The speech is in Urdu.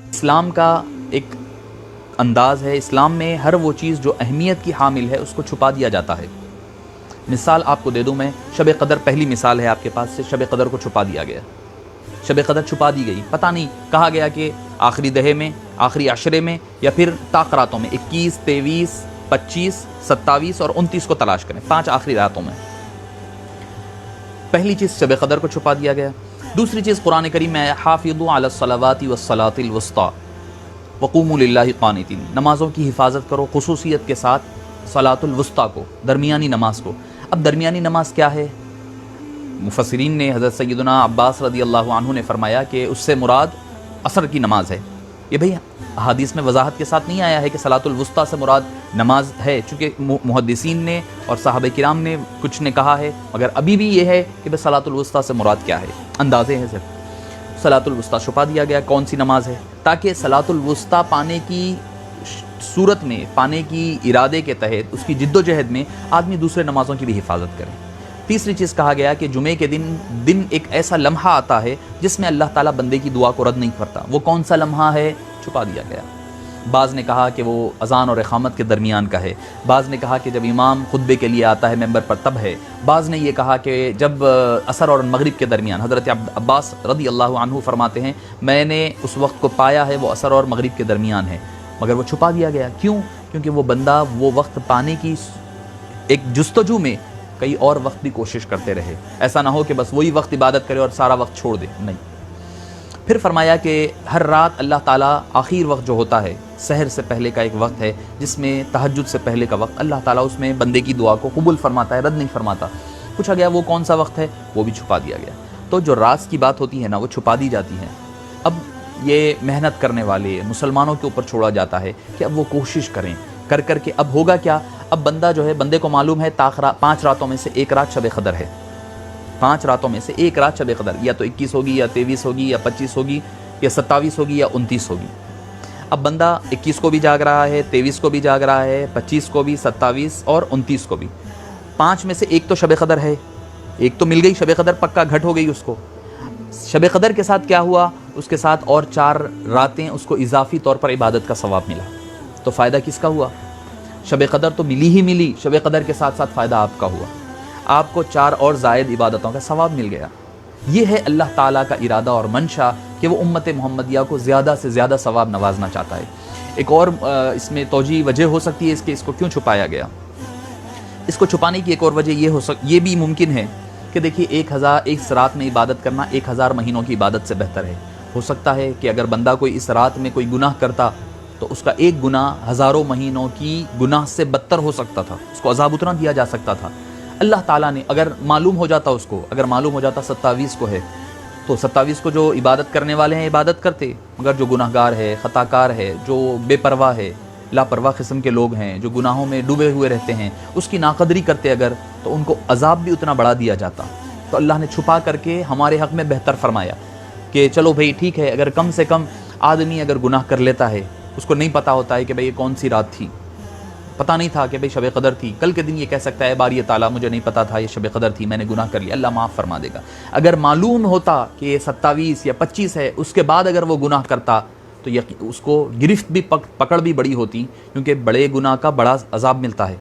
اسلام کا ایک انداز ہے، اسلام میں ہر وہ چیز جو اہمیت کی حامل ہے اس کو چھپا دیا جاتا ہے۔ مثال آپ کو دے دوں میں، شب قدر پہلی مثال ہے آپ کے پاس سے، شب قدر کو چھپا دیا گیا، شب قدر چھپا دی گئی، پتہ نہیں کہا گیا کہ آخری دہے میں، آخری عشرے میں، یا پھر طاق راتوں میں 21، 23، 25، 27 اور 29 کو تلاش کریں، 5 آخری راتوں میں۔ پہلی چیز شب قدر کو چھپا دیا گیا۔ دوسری چیز قرآن کریم میں حافظوا علی الصلوات والصلاۃ الوسطی وقوموا للہ قانتین، نمازوں کی حفاظت کرو، خصوصیت کے ساتھ صلاۃ الوسطی کو، درمیانی نماز کو۔ اب درمیانی نماز کیا ہے؟ مفسرین نے، حضرت سیدنا عباس رضی اللہ عنہ نے فرمایا کہ اس سے مراد عصر کی نماز ہے۔ یہ بھئی حدیث میں وضاحت کے ساتھ نہیں آیا ہے کہ صلاۃ الوسطی سے مراد نماز ہے، چونکہ محدثین نے اور صحابہ کرام نے کچھ نے کہا ہے، مگر ابھی بھی یہ ہے کہ صلاۃ الوسطی سے مراد کیا ہے، اندازے ہیں صرف۔ صلاۃ الوسطی چھپا دیا گیا، کون سی نماز ہے، تاکہ صلاۃ الوسطی پانے کی صورت میں، پانے کی ارادے کے تحت، اس کی جد و جہد میں آدمی دوسرے نمازوں کی بھی حفاظت کرے۔ تیسری چیز کہا گیا کہ جمعے کے دن ایک ایسا لمحہ آتا ہے جس میں اللہ تعالیٰ بندے کی دعا کو رد نہیں کرتا، وہ کون سا لمحہ ہے؟ چھپا دیا گیا۔ بعض نے کہا کہ وہ اذان اور اقامت کے درمیان کا ہے، بعض نے کہا کہ جب امام خطبے کے لیے آتا ہے ممبر پر تب ہے، بعض نے یہ کہا کہ جب عصر اور مغرب کے درمیان۔ حضرت عباس رضی اللہ عنہ فرماتے ہیں میں نے اس وقت کو پایا ہے وہ عصر اور مغرب کے درمیان ہے، مگر وہ چھپا دیا گیا۔ کیوں؟ کیونکہ وہ بندہ وہ وقت پانے کی ایک جستجو میں کئی اور وقت بھی کوشش کرتے رہے، ایسا نہ ہو کہ بس وہی وقت عبادت کرے اور سارا وقت چھوڑ دے، نہیں۔ پھر فرمایا کہ ہر رات اللہ تعالیٰ آخر وقت جو ہوتا ہے، سحر سے پہلے کا ایک وقت ہے جس میں تہجد سے پہلے کا وقت، اللہ تعالیٰ اس میں بندے کی دعا کو قبول فرماتا ہے، رد نہیں فرماتا۔ پوچھا گیا وہ کون سا وقت ہے، وہ بھی چھپا دیا گیا۔ تو جو راز کی بات ہوتی ہے نا، وہ چھپا دی جاتی ہے۔ اب یہ محنت کرنے والے مسلمانوں کے اوپر چھوڑا جاتا ہے کہ اب وہ کوشش کریں، کر کے اب ہوگا کیا؟ اب بندہ جو ہے، بندے کو معلوم ہے 5 راتوں میں سے ایک رات شب قدر ہے، 5 راتوں میں سے ایک رات شب قدر، یا تو 21 ہوگی یا 23 ہوگی یا 25 ہوگی یا 27 ہوگی یا 29 ہوگی۔ اب بندہ 21 کو بھی جاگ رہا ہے، 23 کو بھی جاگ رہا ہے، 25 کو بھی، 27 اور 29 کو بھی۔ 5 میں سے ایک تو شب قدر ہے، ایک تو مل گئی شب قدر، پکا گھٹ ہو گئی اس کو۔ شب قدر کے ساتھ کیا ہوا؟ اس کے ساتھ اور 4 راتیں اس کو اضافی طور پر عبادت کا ثواب ملا۔ تو فائدہ کس کا ہوا؟ شب قدر تو ملی ہی ملی، شب قدر کے ساتھ ساتھ فائدہ آپ کا ہوا، آپ کو 4 اور زائد عبادتوں کا ثواب مل گیا۔ یہ ہے اللہ تعالیٰ کا ارادہ اور منشا کہ وہ امت محمدیہ کو زیادہ سے زیادہ ثواب نوازنا چاہتا ہے۔ ایک اور اس میں توجیہ وجہ ہو سکتی ہے اس کو کیوں چھپایا گیا۔ اس کو چھپانے کی ایک اور وجہ یہ بھی ممکن ہے کہ دیکھیے، 1000 رات میں عبادت کرنا 1000 مہینوں کی عبادت سے بہتر ہے۔ ہو سکتا ہے کہ اگر بندہ کوئی اس رات میں کوئی گناہ کرتا تو اس کا ایک گناہ ہزاروں مہینوں کی گناہ سے بدتر ہو سکتا تھا، اس کو عذاب اتنا دیا جا سکتا تھا۔ اللہ تعالیٰ نے اگر معلوم ہو جاتا 27 کو ہے تو 27 کو جو عبادت کرنے والے ہیں عبادت کرتے، مگر جو گناہ گار ہے، خطا کار ہے، جو بے پرواہ ہے، لاپرواہ قسم کے لوگ ہیں، جو گناہوں میں ڈوبے ہوئے رہتے ہیں، اس کی ناقدری کرتے اگر، تو ان کو عذاب بھی اتنا بڑھا دیا جاتا۔ تو اللہ نے چھپا کر کے ہمارے حق میں بہتر فرمایا کہ چلو بھئی ٹھیک ہے، اگر کم سے کم آدمی اگر گناہ کر لیتا ہے، اس کو نہیں پتا ہوتا ہے کہ بھئی یہ کون سی رات تھی، پتہ نہیں تھا کہ بھئی شب قدر تھی، کل کے دن یہ کہہ سکتا ہے باری تعالیٰ مجھے نہیں پتا تھا یہ شب قدر تھی، میں نے گناہ کر لیا، اللہ معاف فرما دے گا۔ اگر معلوم ہوتا کہ یہ 27 یا 25 ہے، اس کے بعد اگر وہ گناہ کرتا تو اس کو گرفت بھی پکڑ بھی بڑی ہوتی، کیونکہ بڑے گناہ کا بڑا عذاب ملتا ہے۔